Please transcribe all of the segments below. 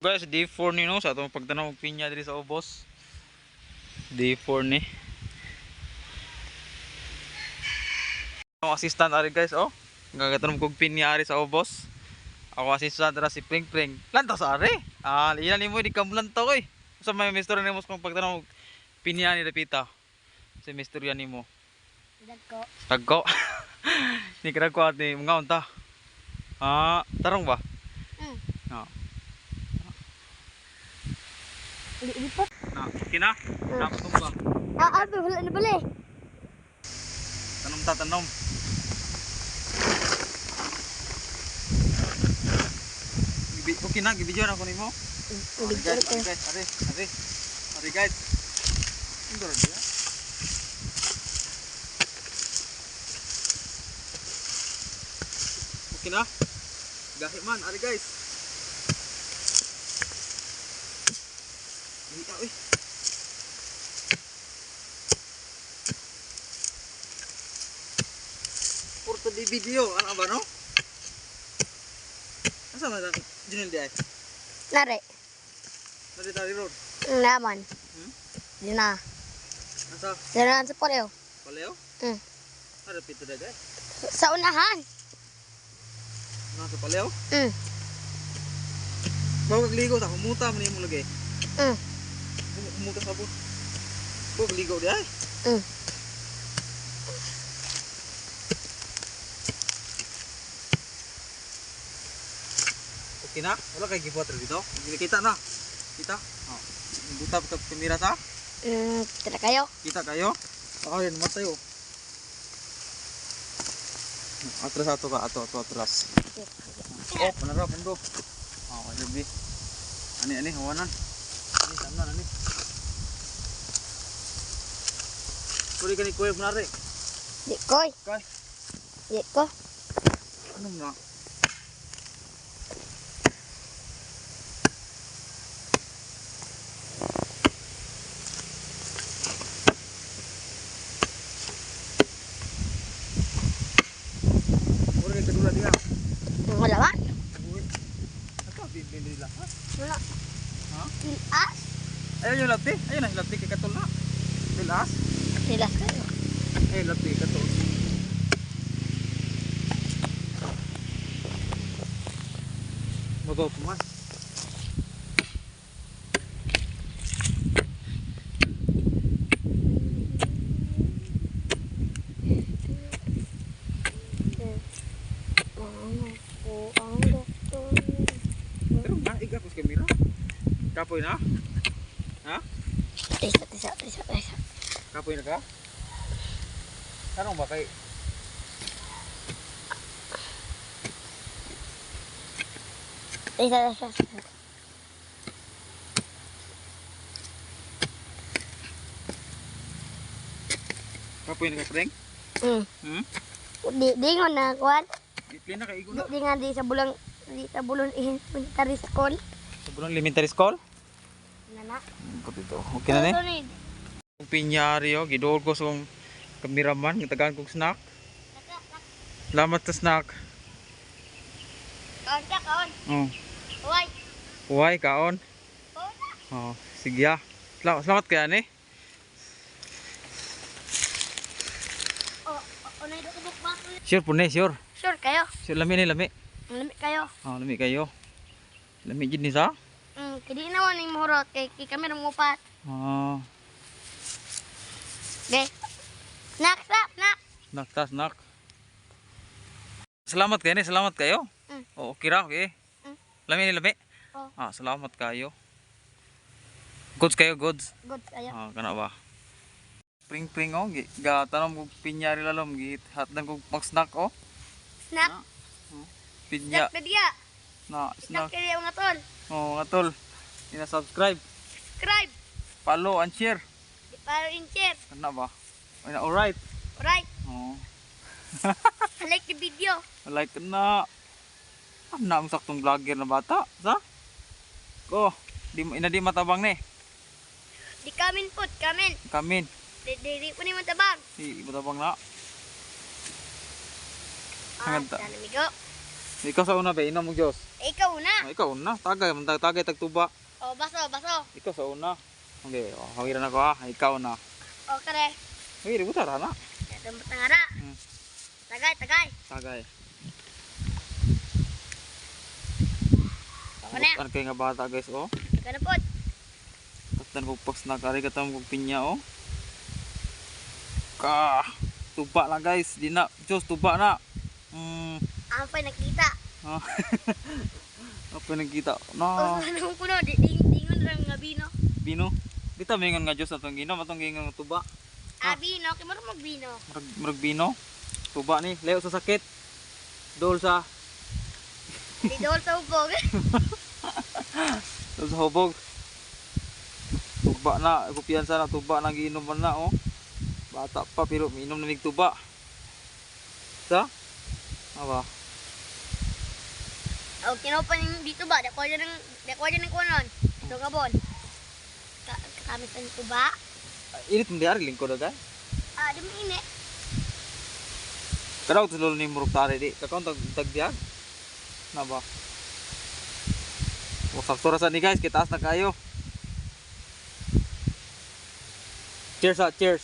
Guys, day 4 ni no sa atong pagtanaw og pinya diri sa ubos. Day 4 ni. Ang assistant ari guys, oh. Gagatanom kog pinya ari sa ubos. Ako assistant ra si Pring Pring. Lantaw sa ari. Ilan nimo di kam lantaw oy. Sa may mister nimo kung pagtanaw og pinya ni Dapita. Si mister yan nimo. Dagko. Tagko. Ni kada ko at ni mga unta. Tarong ba? Lipat. Kina? Tapos ba? Abi wala na bali. Tanom. Okay na, gibidyo na ko nimo. Ari guys. Indor dia. Okay na. Gahi man, ari guys. Uy. Porto di video, ano ba no? Asa man dinil di ay? Nare. Nari tari road. Naman. Dina. Asa? Dina sa poleo. Paleo? Ada pito daga. Sa unahan. Nasa paleo? Mm. Bago kagligo sa kumuta man mo lagi. Muka sabon. Kok ligaw di ay. Okay na? Wala kay gibuhat dito. Kita na. Kita. Oh. Buta ka kamera ta? Kita kayo. Kita kayo. Yan matay oh. Atras ato ka atras. Oh, panara pundo. Lebih. Ani hawanan. Ani samna ani. Kuri kani koy punare. Di koy. Koy. Di ko. Ano na? Kuri kedua dia. Wala ba? Uy. Ato bibili lang ha? Wala. Ha? Tilas. Ayun yung lapti. Ayun na lapti kay katol na. Tilas. Tilas kayo. Lapti katol. Bago pumas. Pero na iga kus kamera. Kapoy na? Ha? Tisa. Kapoy na ka? Karong ba kay Tisa. kapoy na ka Preng? Di nga na kuan. Iplin na kay igo na. Di nga di sa bulong elementary school. Sa bulong elementary school? Nana. Dito. Okay na ni. Pinyari oh, gidol ko sa kameraman, gitagaan kong snack. Salamat sa snack. Kaon. Oh. Huwag. Huwag kaon. Oh, sige ah. Salamat kaya ni. Unay do tubok ba? Sure po ni, sure. Sure kayo. Sure lami ni lami. Lami kayo. Oh, lami kayo. Lami gid ni sa? Kadi naman ning muhurot kay kami nang mupat. Oh. Okay. Nak. Snack. Salamat kaya ni, salamat kayo. Oh, okay ra, okay. Lami ni lami. Oh. Salamat kayo. Goods kayo, goods. Good kayo. Kana ba? Pring oh, gatanom kog pinyari lalom, gihatdan kog pang-snack oh. Snack. Pinya Snack na diya. snack. Snack kaya mga tol. Oh, mga tol. Ina-subscribe, Subscribe. follow and share. Para in share. Kana ba? Alright. Alright. Oh. Like the video. Like na. Ang saktong vlogger na bata, sa? Ko, di matabang ni. Di kamin put, kamin. Kamin. Di po ni matabang. Di matabang na. Sana migo. Ikaw sa una ba, inom mo Diyos? Ikaw na. Oh, ikaw una. Tagay, tagay tagtuba. O, baso, baso. Ikaw sa una. Okay, oh, hawiran ako ha. Ikaw na. O, kare. Hey, ributa na. Ito mo tangara. Hmm. Tagay, tagay. Tagay. Ako na. Ano kayo nga bata guys, oh. Tagay na po. Katan ko pag nakari katang kong pinya, oh. Ka. Tuba na guys. Di na. Diyos, tuba na. Ang pa nakita. Ah. Apa nagkita? O, No. ano ko no. Dingon lang nga bino. Bino. Kita mingon nga Diyos atong ginom, atong gingon nga tuba. Bino. Kaya mo magbino. Murag bino. Tuba ni, leo sa sakit. Dol sa Didol sa ubog. dol sa hubog. Tuba na, kumpiyansa na tuba na giinom man na, oh. Bata pa pero minom na mig tuba. Sa? Aba. O, kinopan yung dito ba? Dako dyan ng kunon. Ito kabon. Kami sa nito ba? Init mo di ari lingkod agad. Di mo ini. Kadaw to lolo ni murug tari di. Kakon tagdiag. Na ba? O sakto ra sa ni guys, kitaas na kayo. Cheers ha, cheers.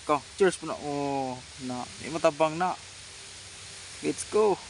Ko, cheers po na. Oh, na. May matabang na. Let's go.